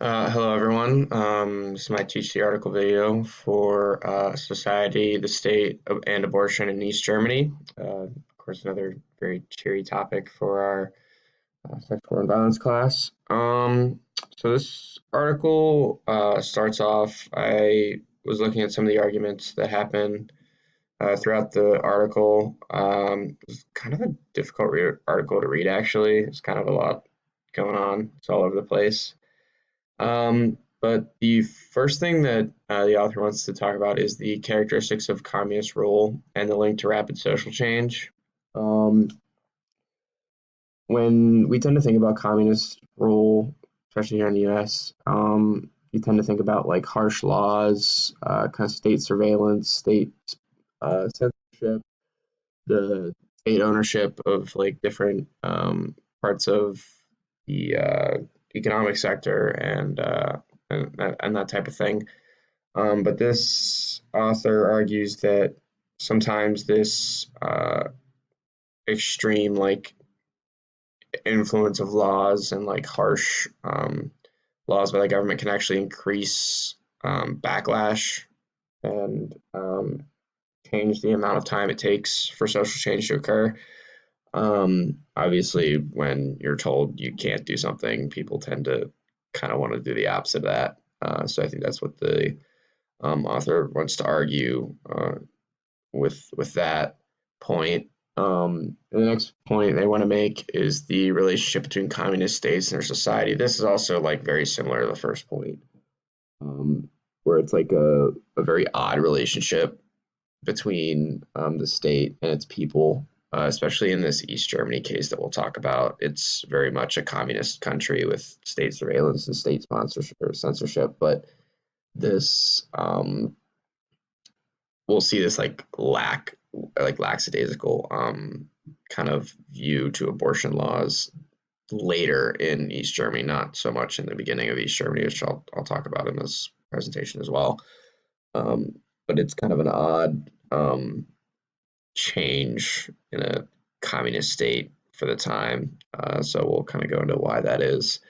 Hello, everyone. This is my Teach the Article video for society, the state, and abortion in East Germany. Of course, another very cheery topic for our sexual and violence class. So this article starts off. I was looking at some of the arguments that happen throughout the article. It was kind of a difficult article to read, actually. It's kind of a lot going on. It's all over the place. But the first thing that the author wants to talk about is the characteristics of communist rule and the link to rapid social change. Um, when we tend to think about communist rule, especially here in the US, you tend to think about like harsh laws, kind of state surveillance, state censorship, the state ownership of like different parts of the economic sector and that type of thing. But this author argues that sometimes this extreme like influence of laws and like harsh laws by the government can actually increase backlash and change the amount of time it takes for social change to occur. Obviously, when you're told you can't do something, people tend to kind of want to do the opposite of that. So I think that's what the author wants to argue with that point. The next point they want to make is the relationship between communist states and their society. This is also like very similar to the first point, um, where it's like a very odd relationship between the state and its people, especially in this East Germany case that we'll talk about. It's very much a communist country with state surveillance and state sponsorship or censorship, but this we'll see this like lackadaisical kind of view to abortion laws later in East Germany, not so much in the beginning of East Germany, which I'll talk about in this presentation as well. Um, but it's kind of an odd change in a communist state for the time. So we'll kind of go into why that is.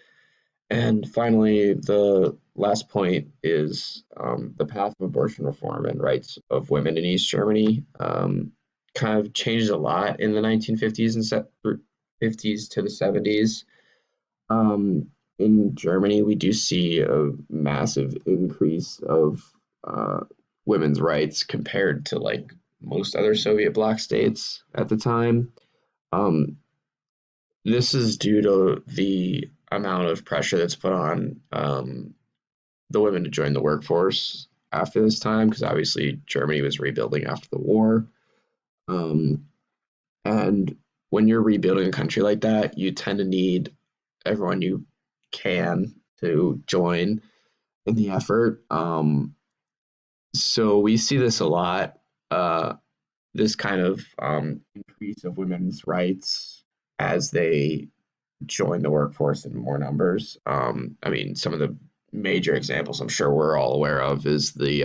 And finally, the last point is the path of abortion reform and rights of women in East Germany kind of changed a lot in the 1950s and 50s to the 70s. In Germany, we do see a massive increase of women's rights compared to like most other Soviet bloc states at the time. Um, this is due to the amount of pressure that's put on the women to join the workforce after this time, because obviously Germany was rebuilding after the war. Um, and when you're rebuilding a country like that, you tend to need everyone you can to join in the effort. So we see this a lot, uh, this kind of increase of women's rights as they join the workforce in more numbers. I mean, some of the major examples I'm sure we're all aware of is the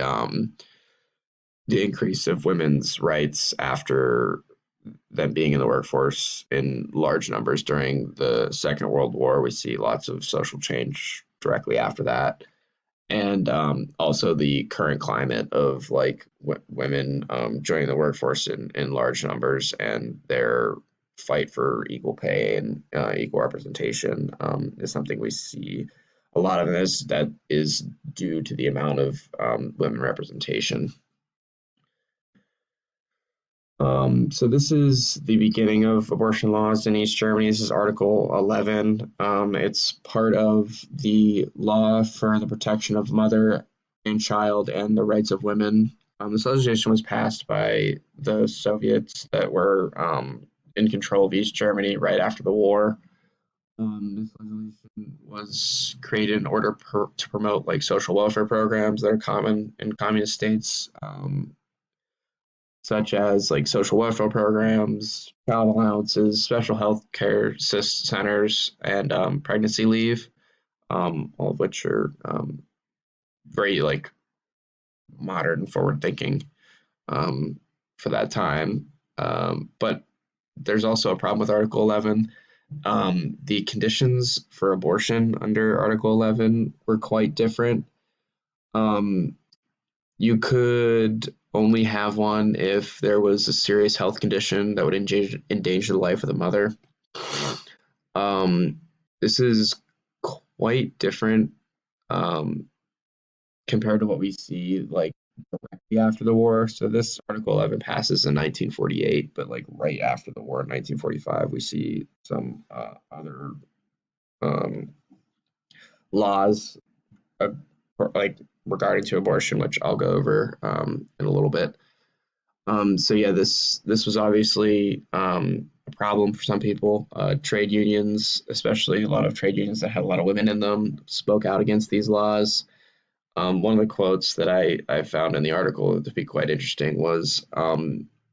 increase of women's rights after them being in the workforce in large numbers during the Second World War. We see lots of social change directly after that. And also the current climate of like women joining the workforce in large numbers and their fight for equal pay and equal representation is something we see a lot of this that is due to the amount of women representation. So this is the beginning of abortion laws in East Germany. This is Article 11. It's part of the law for the protection of mother and child and the rights of women. This legislation was passed by the Soviets that were in control of East Germany right after the war. This legislation was created in order to promote like social welfare programs that are common in communist states. Such as like social welfare programs, child allowances, special health care centers, and pregnancy leave, all of which are very like modern, forward thinking for that time. But there's also a problem with Article 11. The conditions for abortion under Article 11 were quite different. Um, you could only have one if there was a serious health condition that would endanger the life of the mother. Um, this is quite different um, compared to what we see like directly after the war. So this Article 11 passes in 1948, but like right after the war in 1945, we see some other um, laws uh, like regarding to abortion, which I'll go over in a little bit. So yeah, this was obviously a problem for some people. Trade unions, especially a lot of trade unions that had a lot of women in them, spoke out against these laws. One of the quotes that I found in the article to be quite interesting was,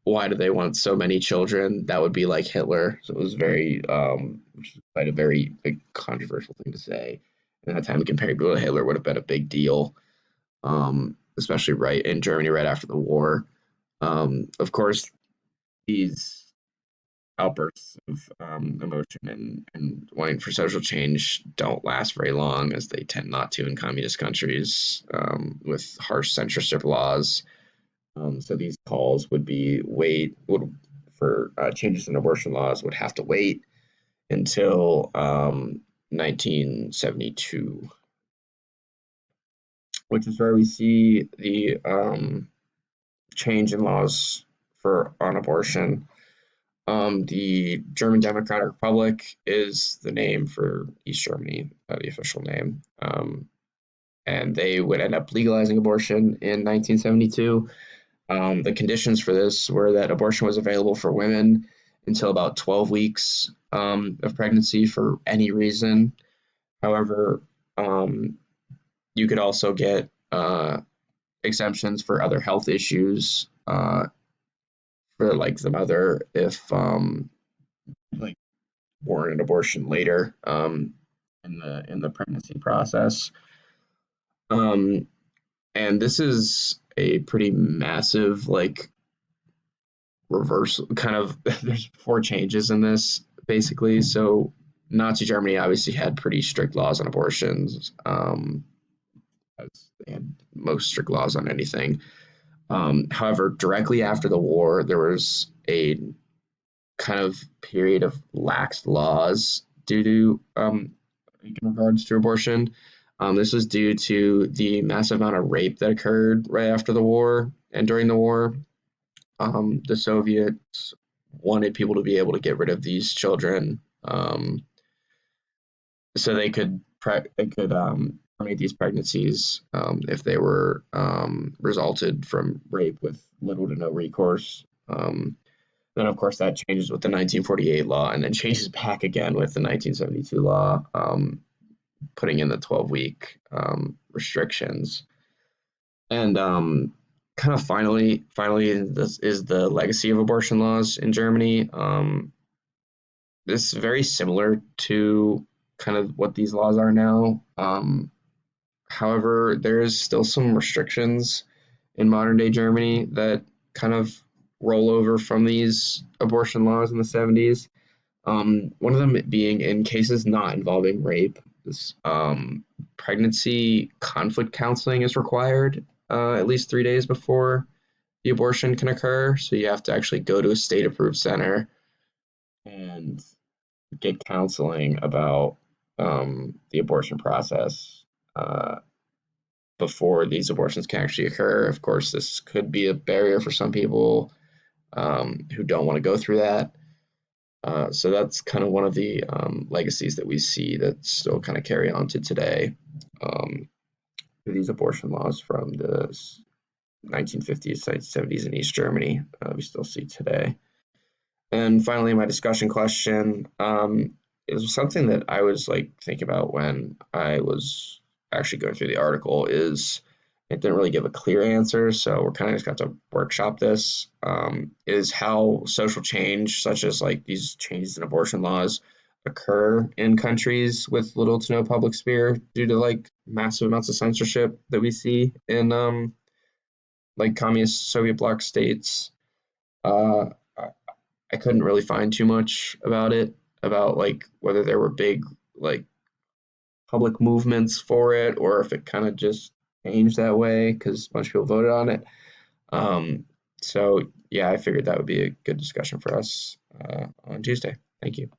"Why do they want so many children? That would be like Hitler." So it was which is quite a very big controversial thing to say. And at that time, comparing people to Hitler would have been a big deal, especially right in Germany right after the war. Of course, these outbursts of emotion and wanting for social change don't last very long, as they tend not to in communist countries with harsh censorship laws. So these calls would be wait would for changes in abortion laws would have to wait until 1972, which is where we see the change in laws for on abortion. The German Democratic Republic is the name for East Germany, the official name. And they would end up legalizing abortion in 1972. The conditions for this were that abortion was available for women until about 12 weeks of pregnancy for any reason. However, you could also get exemptions for other health issues for like the mother if like warrant an abortion later in the pregnancy process. Um, and this is a pretty massive like reversal kind of there's four changes in this basically. So Nazi Germany obviously had pretty strict laws on abortions. As they had most strict laws on anything. However, directly after the war, there was a kind of period of lax laws due to in regards to abortion. This was due to the massive amount of rape that occurred right after the war and during the war. The Soviets wanted people to be able to get rid of these children, so they could terminate these pregnancies if they were resulted from rape with little to no recourse. Then, of course, that changes with the 1948 law, and then changes back again with the 1972 law, putting in the 12-week restrictions. And kind of finally, this is the legacy of abortion laws in Germany. This is very similar to kind of what these laws are now. However, there is still some restrictions in modern day Germany that kind of roll over from these abortion laws in the 70s. One of them being in cases not involving rape, this, pregnancy conflict counseling is required at least 3 days before the abortion can occur. So you have to actually go to a state approved center and get counseling about the abortion process before these abortions can actually occur. Of course, this could be a barrier for some people who don't want to go through that. So that's kind of one of the legacies that we see that still kind of carry on to today. Um, these abortion laws from the 1950s, 1970s in East Germany, we still see today. And finally, my discussion question is something that I was like thinking about when I was actually going through the article. Is it didn't really give a clear answer, so we're kind of just got to workshop this. Is how social change, such as like these changes in abortion laws, occur in countries with little to no public sphere due to like massive amounts of censorship that we see in like communist Soviet bloc states. Uh, I couldn't really find too much about it. about like whether there were big like public movements for it or if it kind of just changed that way because a bunch of people voted on it. Um, so yeah, I figured that would be a good discussion for us on Tuesday. Thank you.